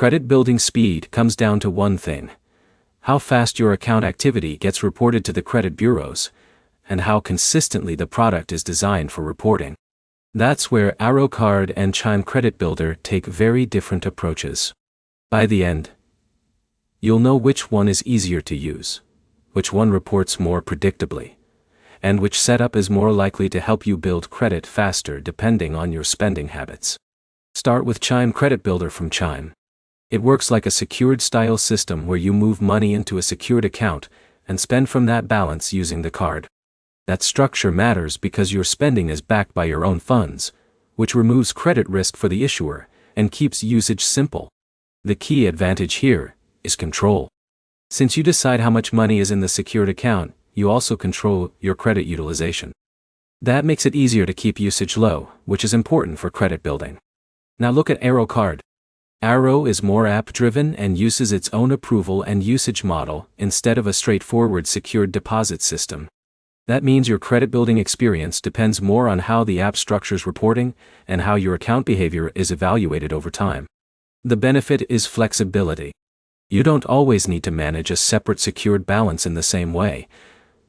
Credit building speed comes down to one thing: how fast your account activity gets reported to the credit bureaus, and how consistently the product is designed for reporting. That's where Arro Card and Chime Credit Builder take very different approaches. By the end, you'll know which one is easier to use, which one reports more predictably, and which setup is more likely to help you build credit faster depending on your spending habits. Start with Chime Credit Builder from Chime. It works like a secured style system where you move money into a secured account and spend from that balance using the card. That structure matters because your spending is backed by your own funds, which removes credit risk for the issuer and keeps usage simple. The key advantage here is control. Since you decide how much money is in the secured account, you also control your credit utilization. That makes it easier to keep usage low, which is important for credit building. Now look at Arro Card. Arro is more app-driven and uses its own approval and usage model instead of a straightforward secured deposit system. That means your credit building experience depends more on how the app structures reporting and how your account behavior is evaluated over time. The benefit is flexibility. You don't always need to manage a separate secured balance in the same way,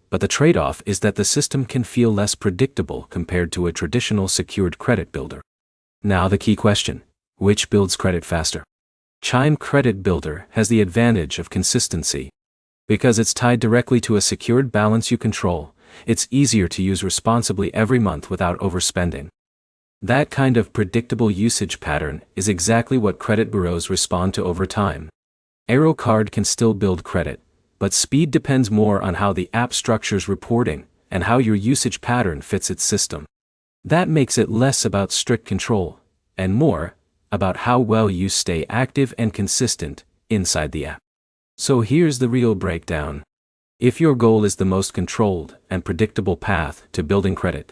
but the trade-off is that the system can feel less predictable compared to a traditional secured credit builder. Now the key question: which builds credit faster? Chime Credit Builder has the advantage of consistency. Because it's tied directly to a secured balance you control, it's easier to use responsibly every month without overspending. That kind of predictable usage pattern is exactly what credit bureaus respond to over time. Arro Card can still build credit, but speed depends more on how the app structures reporting and how your usage pattern fits its system. That makes it less about strict control, and more about how well you stay active and consistent inside the app. So here's the real breakdown. If your goal is the most controlled and predictable path to building credit,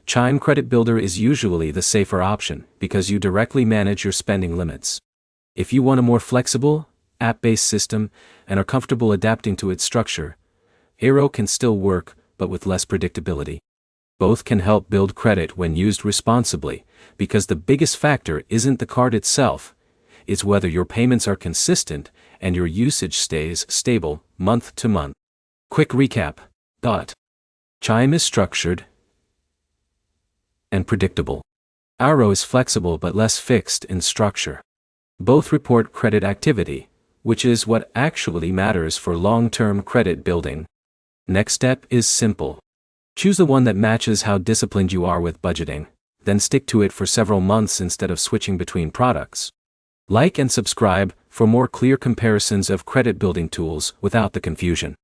Chime Credit Builder is usually the safer option because you directly manage your spending limits. If you want a more flexible, app-based system and are comfortable adapting to its structure, Arro can still work, but with less predictability. Both can help build credit when used responsibly, because the biggest factor isn't the card itself, it's whether your payments are consistent and your usage stays stable month to month. Quick recap. Chime is structured and predictable. Arro is flexible but less fixed in structure. Both report credit activity, which is what actually matters for long-term credit building. Next step is simple. Choose the one that matches how disciplined you are with budgeting, then stick to it for several months instead of switching between products. Like and subscribe for more clear comparisons of credit building tools without the confusion.